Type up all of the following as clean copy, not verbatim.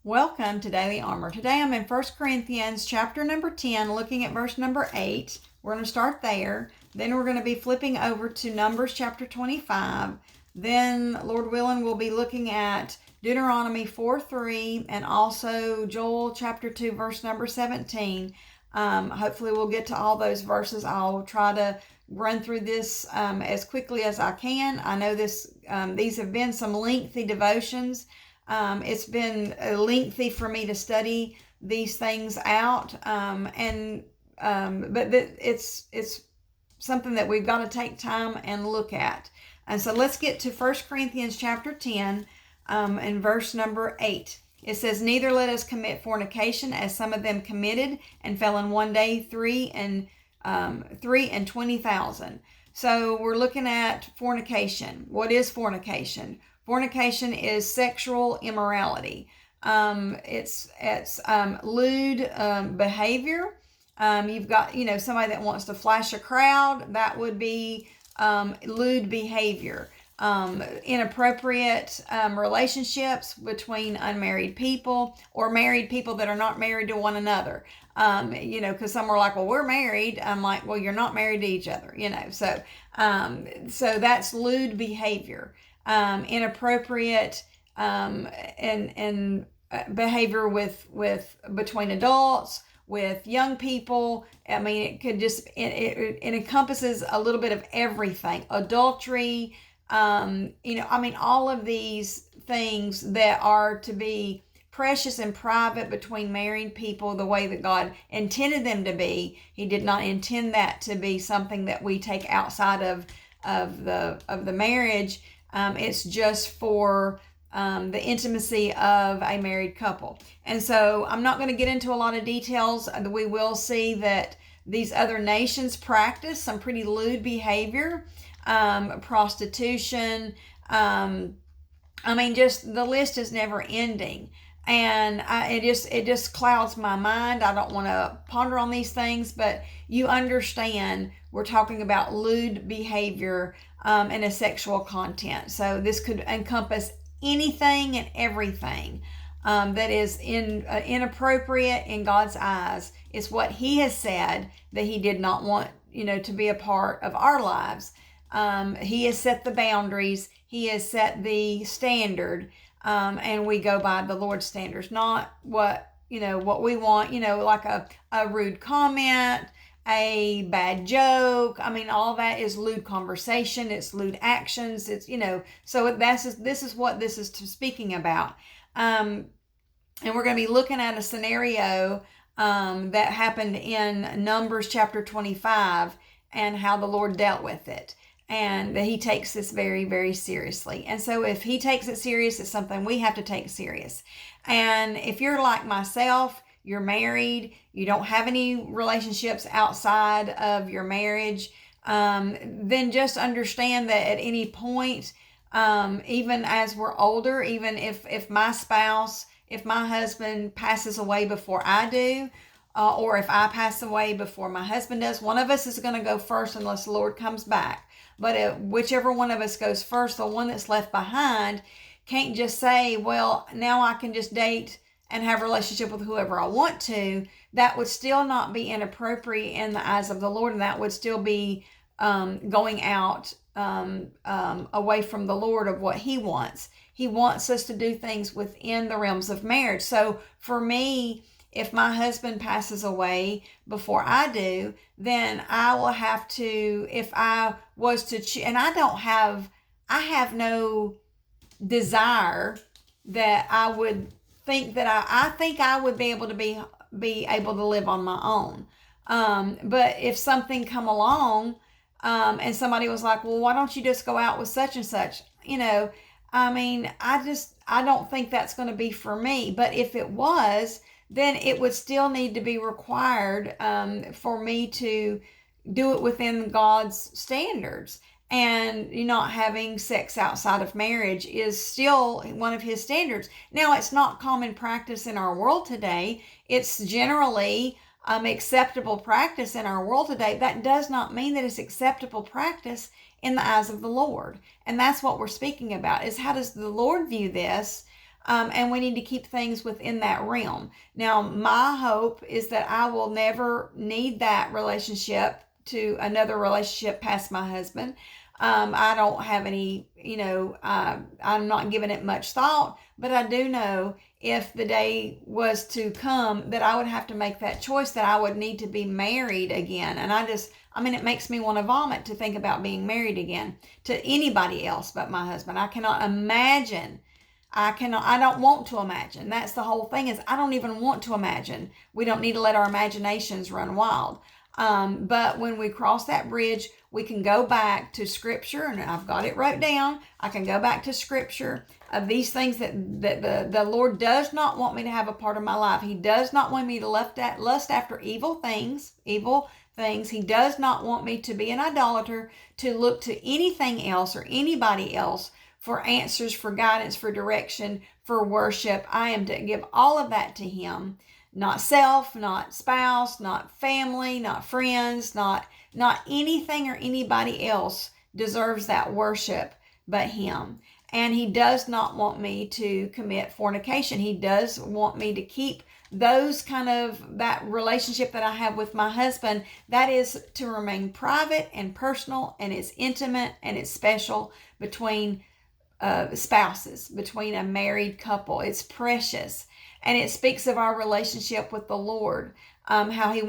Welcome to Daily Armor. Today I'm in 1 Corinthians chapter number 10, looking at verse number 8. We're going to start there. Then we're going to be flipping over to Numbers chapter 25. Then, Lord willing, we'll be looking at Deuteronomy 4:3 and also Joel chapter 2, verse number 17. Hopefully we'll get to all those verses. I'll try to run through this as quickly as I can. I know these have been some lengthy devotions. It's been lengthy for me to study these things out, but it's something that we've got to take time and look at. And so let's get to 1 Corinthians chapter 10 and verse number 8. It says, "Neither let us commit fornication, as some of them committed, and fell in one day 3,020,000." So we're looking at fornication. What is fornication? Fornication is sexual immorality. It's lewd behavior. You've got, somebody that wants to flash a crowd. That would be lewd behavior. Inappropriate relationships between unmarried people or married people that are not married to one another. Because some are like, well, we're married. I'm like, well, you're not married to each other, So that's lewd behavior. Inappropriate and behavior with between adults, with young people. I mean, it could just it encompasses a little bit of everything. Adultery, all of these things that are to be precious and private between married people, the way that God intended them to be. He did not intend that to be something that we take outside of the marriage. It's just for the intimacy of a married couple. And so I'm not going to get into a lot of details. We will see that these other nations practice some pretty lewd behavior, prostitution. Just the list is never ending. And it just clouds my mind. I don't want to ponder on these things, but you understand we're talking about lewd behavior and a sexual content. So this could encompass anything and everything that is inappropriate in God's eyes. It's what He has said that He did not want, to be a part of our lives. He has set the boundaries. He has set the standard. And we go by the Lord's standards, not what we want, like a rude comment, a bad joke. All that is lewd conversation. It's lewd actions. It's, so this is what this is speaking about. And we're going to be looking at a scenario that happened in Numbers chapter 25 and how the Lord dealt with it. And He takes this very, very seriously. And so if He takes it serious, it's something we have to take serious. And if you're like myself, you're married, you don't have any relationships outside of your marriage, then just understand that at any point, even as we're older, even if my spouse, if my husband passes away before I do, or if I pass away before my husband does, one of us is going to go first unless the Lord comes back. But whichever one of us goes first, the one that's left behind can't just say, well, now I can just date and have a relationship with whoever I want to. That would still not be inappropriate in the eyes of the Lord, and that would still be going out away from the Lord of what He wants. He wants us to do things within the realms of marriage. So for me, if my husband passes away before I do, then I will have to, if I was to and I have no desire that I would think that I think I would be able to be able to live on my own. But if something come along, and somebody was like, well, why don't you just go out with such and such? I don't think that's going to be for me. But if it was, then it would still need to be required for me to do it within God's standards. And not having sex outside of marriage is still one of His standards. Now, it's not common practice in our world today. It's generally acceptable practice in our world today. That does not mean that it's acceptable practice in the eyes of the Lord. And that's what we're speaking about, is how does the Lord view this? And we need to keep things within that realm. Now, my hope is that I will never need that relationship to another relationship past my husband. I don't have any, I'm not giving it much thought, but I do know if the day was to come that I would have to make that choice, that I would need to be married again. And it makes me want to vomit to think about being married again to anybody else but my husband. I cannot imagine. I don't want to imagine. That's the whole thing, is I don't even want to imagine. We don't need to let our imaginations run wild. But when we cross that bridge, we can go back to scripture, and I've got it wrote down. I can go back to scripture of these things that the Lord does not want me to have a part of my life. He does not want me to lust after evil things. He does not want me to be an idolater, to look to anything else or anybody else for answers, for guidance, for direction, for worship. I am to give all of that to Him. Not self, not spouse, not family, not friends, not anything or anybody else deserves that worship but Him. And He does not want me to commit fornication. He does want me to keep that relationship that I have with my husband, that is to remain private and personal, and it's intimate and it's special between spouses, between a married couple. It's precious, and it speaks of our relationship with the Lord. How he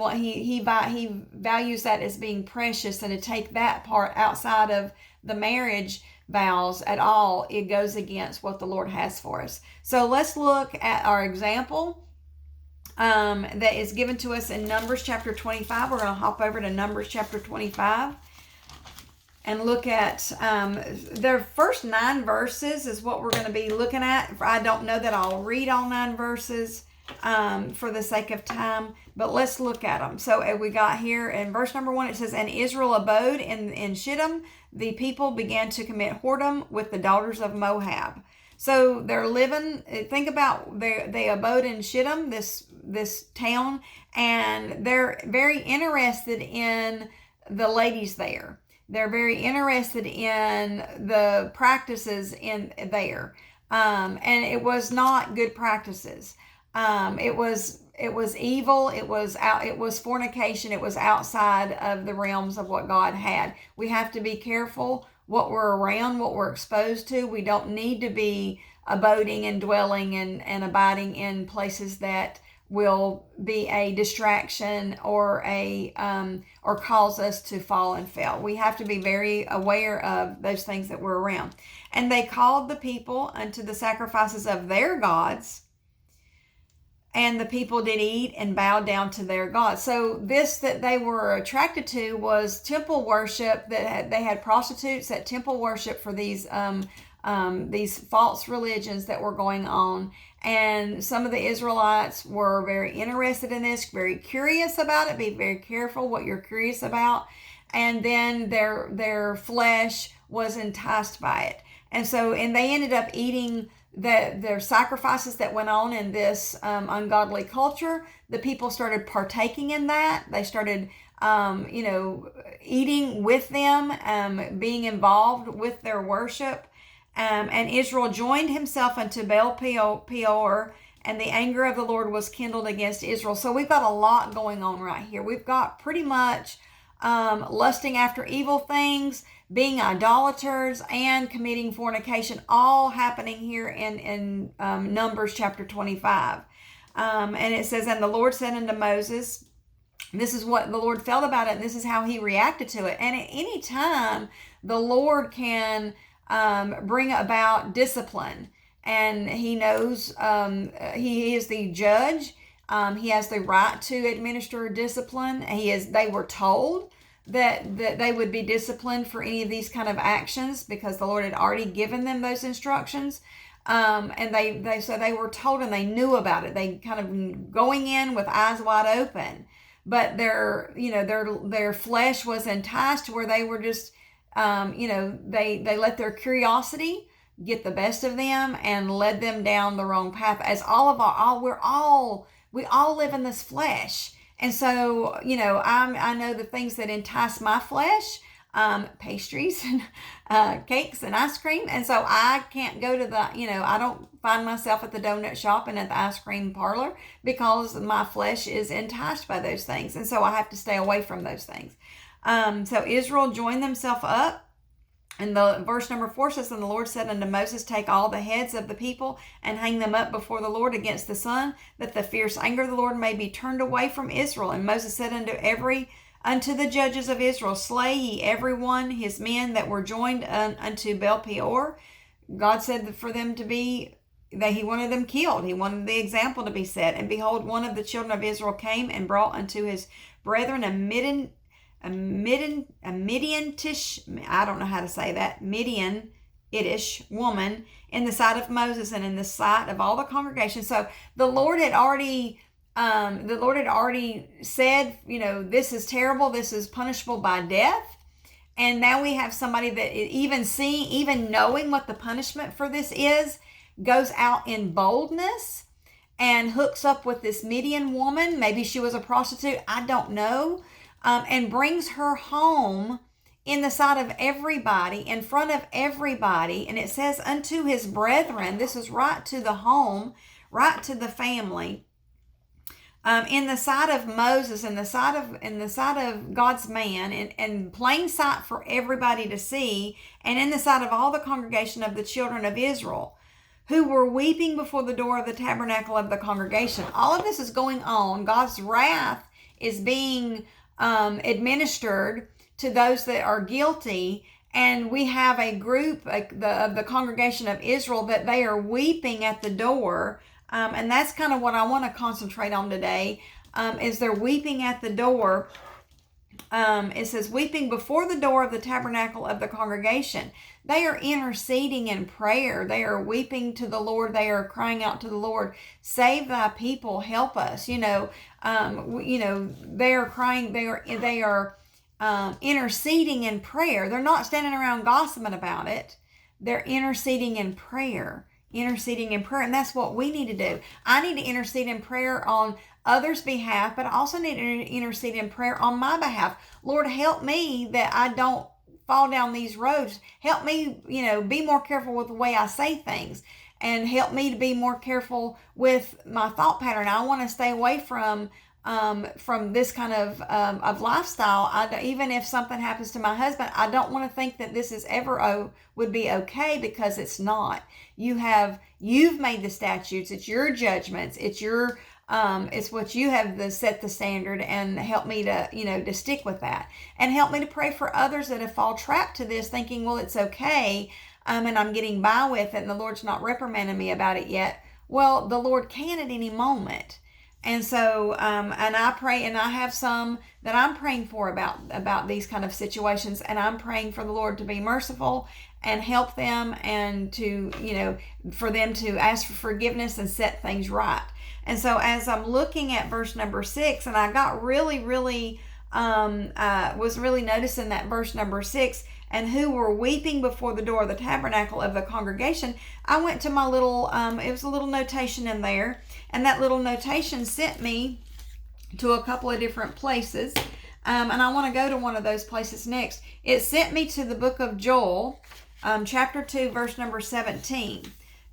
values that as being precious, and to take that part outside of the marriage vows at all, it goes against what the Lord has for us. So let's look at our example that is given to us in Numbers chapter 25. We're going to hop over to Numbers chapter 25. And look at their first 9 verses is what we're going to be looking at. I don't know that I'll read all 9 verses for the sake of time, but let's look at them. So we got here in verse number 1, it says, "And Israel abode in Shittim. The people began to commit whoredom with the daughters of Moab." So they're living, think about, they abode in Shittim, this town, and they're very interested in the ladies there. They're very interested in the practices in there. And it was not good practices. It was evil. It was fornication. It was outside of the realms of what God had. We have to be careful what we're around, what we're exposed to. We don't need to be abiding and dwelling and abiding in places that will be a distraction or or cause us to fall and fail. We have to be very aware of those things that we're around. "And they called the people unto the sacrifices of their gods, and the people did eat and bow down to their gods." So this that they were attracted to was temple worship. They had prostitutes at temple worship for these false religions that were going on. And some of the Israelites were very interested in this, very curious about it. Be very careful what you're curious about. And then their flesh was enticed by it. And they ended up eating their sacrifices that went on in this ungodly culture. The people started partaking in that. They started eating with them, being involved with their worship. And Israel joined himself unto Baal Peor, and the anger of the Lord was kindled against Israel. So we've got a lot going on right here. We've got pretty much lusting after evil things, being idolaters, and committing fornication, all happening here in Numbers chapter 25. And it says, "And the Lord said unto Moses," this is what the Lord felt about it, and this is how He reacted to it. And at any time, the Lord can bring about discipline, and He knows He is the judge. He has the right to administer discipline. They were told that they would be disciplined for any of these kind of actions because the Lord had already given them those instructions. And they were told, and they knew about it. They kind of going in with eyes wide open, but their flesh was enticed where they were just they let their curiosity get the best of them and led them down the wrong path. As we all live in this flesh. And so, I know the things that entice my flesh, pastries and cakes and ice cream. And so I can't go to I don't find myself at the donut shop and at the ice cream parlor because my flesh is enticed by those things. And so I have to stay away from those things. So Israel joined themselves up. And the verse number 4 says, and the Lord said unto Moses, take all the heads of the people and hang them up before the Lord against the sun, that the fierce anger of the Lord may be turned away from Israel. And Moses said unto the judges of Israel, slay ye every one his men that were joined unto Baal Peor. God said for them to be, that he wanted them killed. He wanted the example to be set. And behold, one of the children of Israel came and brought unto his brethren a Midianitish, I don't know how to say that, Midianitish woman in the sight of Moses and in the sight of all the congregation. So the Lord had already said, this is terrible. This is punishable by death. And now we have somebody that even knowing what the punishment for this is, goes out in boldness and hooks up with this Midian woman. Maybe she was a prostitute. I don't know. And brings her home in the sight of everybody, in front of everybody. And it says unto his brethren, this is right to the home, right to the family, in the sight of Moses, in the sight of God's man, in plain sight for everybody to see, and in the sight of all the congregation of the children of Israel, who were weeping before the door of the tabernacle of the congregation. All of this is going on. God's wrath is being administered to those that are guilty, and we have a group of the congregation of Israel that they are weeping at the door, and that's kind of what I want to concentrate on today, is they're weeping at the door. It says weeping before the door of the tabernacle of the congregation. They are interceding in prayer. They are weeping to the Lord. They are crying out to the Lord, save thy people, help us. They are crying. They are interceding in prayer. They're not standing around gossiping about it. They're interceding in prayer. And that's what we need to do. I need to intercede in prayer on others' behalf, but I also need to intercede in prayer on my behalf. Lord, help me that I don't fall down these roads. Help me, be more careful with the way I say things, and help me to be more careful with my thought pattern. I want to stay away from this kind of lifestyle. Even if something happens to my husband, I don't want to think that this is ever would be okay, because it's not. You've made the statutes. It's your judgments. It's your it's what you have set the standard, and help me to, to stick with that, and help me to pray for others that have fall trapped to this, thinking, well, it's okay, and I'm getting by with it, and the Lord's not reprimanding me about it yet. Well, the Lord can at any moment. And so, and I pray, and I have some that I'm praying for about these kind of situations, and I'm praying for the Lord to be merciful and help them, and to, for them to ask for forgiveness and set things right. And so as I'm looking at verse number 6, and I got really, was really noticing that verse number 6, and who were weeping before the door of the tabernacle of the congregation, I went to my little, it was a little notation in there, and that little notation sent me to a couple of different places, and I want to go to one of those places next. It sent me to the book of Joel, chapter 2, verse number 17.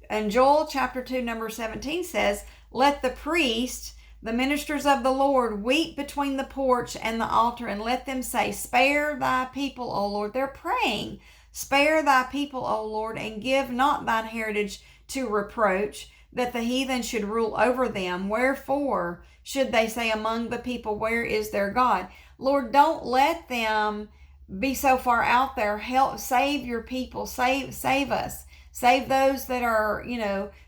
And Joel chapter 2, number 17 says, let the priests, the ministers of the Lord, weep between the porch and the altar, and let them say, spare thy people, O Lord. They're praying, spare thy people, O Lord, and give not thine heritage to reproach, that the heathen should rule over them. Wherefore should they say among the people, where is their God? Lord, don't let them be so far out there. Help, save your people, save us. Save those that are,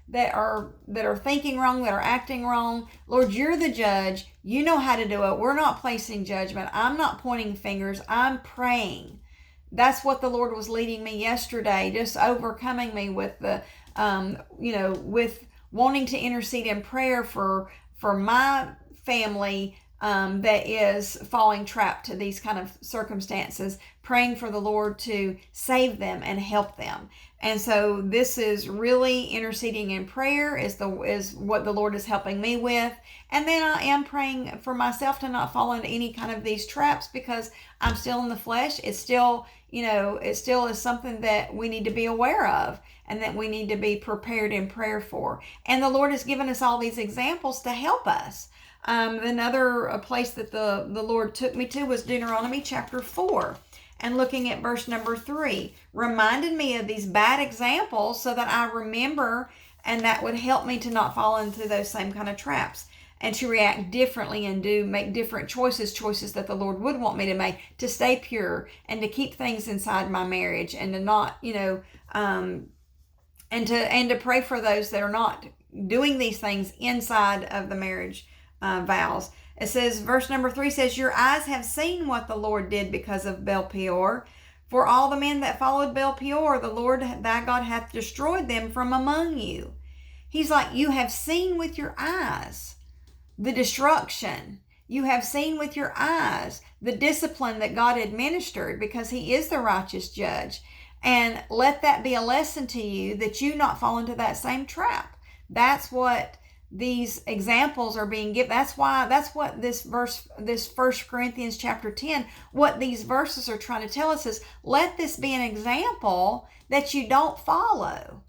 that are thinking wrong, that are acting wrong. Lord, you're the judge. You know how to do it. We're not placing judgment. I'm not pointing fingers. I'm praying. That's what the Lord was leading me yesterday, just overcoming me with the, with wanting to intercede in prayer for my family that is falling trapped to these kind of circumstances, praying for the Lord to save them and help them. And so this is really interceding in prayer is what the Lord is helping me with. And then I am praying for myself to not fall into any kind of these traps, because I'm still in the flesh. It's still, it still is something that we need to be aware of and that we need to be prepared in prayer for. And the Lord has given us all these examples to help us. Another place that the Lord took me to was Deuteronomy chapter 4. And looking at verse number 3, reminded me of these bad examples so that I remember, and that would help me to not fall into those same kind of traps and to react differently and make different choices that the Lord would want me to make, to stay pure and to keep things inside my marriage, and to not, and to pray for those that are not doing these things inside of the marriage vows. It says, verse number 3 says, your eyes have seen what the Lord did because of Baal Peor. For all the men that followed Baal Peor, the Lord thy God hath destroyed them from among you. He's like, you have seen with your eyes the destruction. You have seen with your eyes the discipline that God administered, because he is the righteous judge. And let that be a lesson to you, that you not fall into that same trap. That's what these examples are being given. That's what this 1 Corinthians chapter 10, what these verses are trying to tell us is, let this be an example that you don't follow.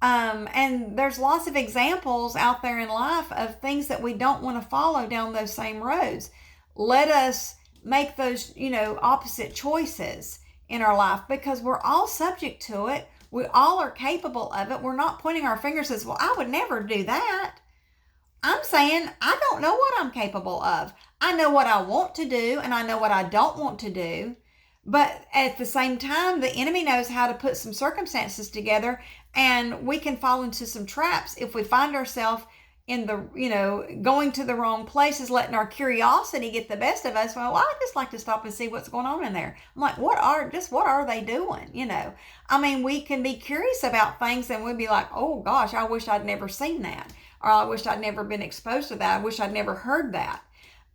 And there's lots of examples out there in life of things that we don't want to follow down those same roads. Let us make those, opposite choices in our life, because we're all subject to it. We all are capable of it. We're not pointing our fingers and says, well, I would never do that. I'm saying, I don't know what I'm capable of. I know what I want to do, and I know what I don't want to do. But at the same time, the enemy knows how to put some circumstances together, and we can fall into some traps if we find ourselves in the, going to the wrong places, letting our curiosity get the best of us. Well, I just like to stop and see what's going on in there. I'm like, what are they doing? I mean, we can be curious about things, and we'd be like, oh gosh, I wish I'd never seen that. Or I wish I'd never been exposed to that. I wish I'd never heard that.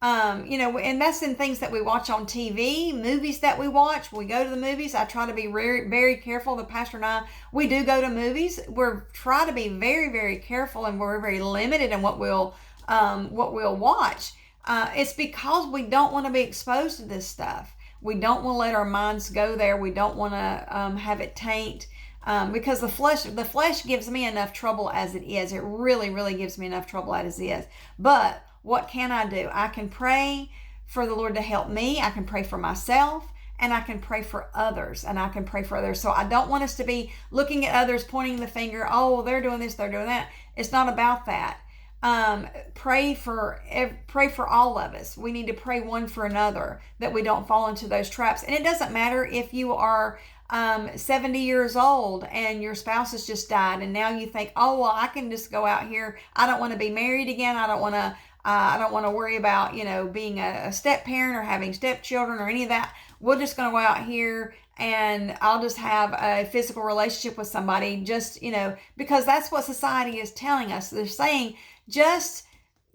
And that's in things that we watch on TV, movies that we watch. We go to the movies. I try to be very, very careful. The pastor and I, we do go to movies. We're try to be very, very careful, and we're very limited in what we'll watch. It's because we don't want to be exposed to this stuff. We don't want to let our minds go there. We don't want to have it taint. Because the flesh gives me enough trouble as it is. It really, really gives me enough trouble as it is. But what can I do? I can pray for the Lord to help me. I can pray for myself, and I can pray for others, So I don't want us to be looking at others, pointing the finger. Oh, well, they're doing this, they're doing that. It's not about that. Pray for all of us. We need to pray one for another, that we don't fall into those traps. And it doesn't matter if you are 70 years old and your spouse has just died, and now you think, oh, well, I can just go out here. I don't want to be married again. I don't want to worry about, being a step parent or having stepchildren or any of that. We're just going to go out here, and I'll just have a physical relationship with somebody, just, because that's what society is telling us. They're saying, just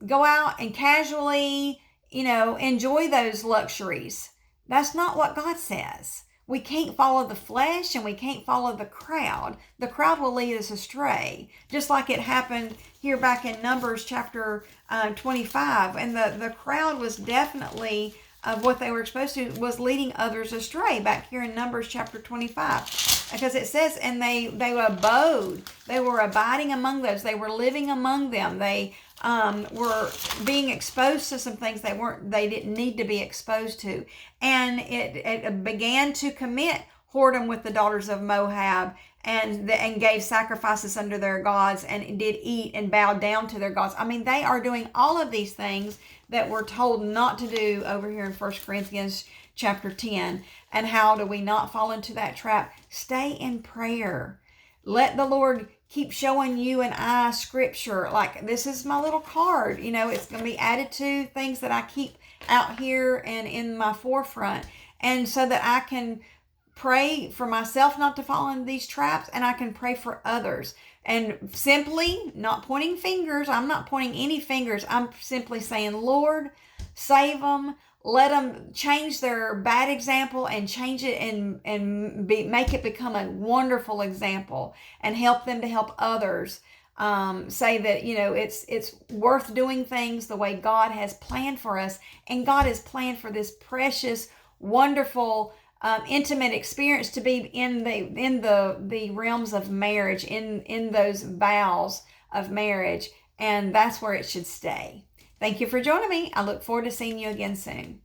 go out and casually, enjoy those luxuries. That's not what God says. We can't follow the flesh, and we can't follow the crowd. The crowd will lead us astray, just like it happened here back in Numbers chapter 25. And the crowd was definitely, of what they were exposed to, was leading others astray back here in Numbers chapter 25. Because it says, and they were abiding among those. They were living among them. They were being exposed to some things they didn't need to be exposed to. And it began to commit whoredom with the daughters of Moab, and gave sacrifices unto their gods, and did eat and bow down to their gods. I mean, they are doing all of these things that we're told not to do over here in 1 Corinthians chapter 10. And how do we not fall into that trap? Stay in prayer. Let the Lord keep showing you and I scripture. Like, this is my little card. It's going to be added to things that I keep out here and in my forefront. And so that I can pray for myself not to fall into these traps, and I can pray for others. And simply, not pointing fingers. I'm not pointing any fingers. I'm simply saying, Lord, save them, let them change their bad example and change it and make it become a wonderful example, and help them to help others. Say that, it's worth doing things the way God has planned for us, and God has planned for this precious, wonderful, intimate experience to be in the realms of marriage, in those vows of marriage, and that's where it should stay. Thank you for joining me. I look forward to seeing you again soon.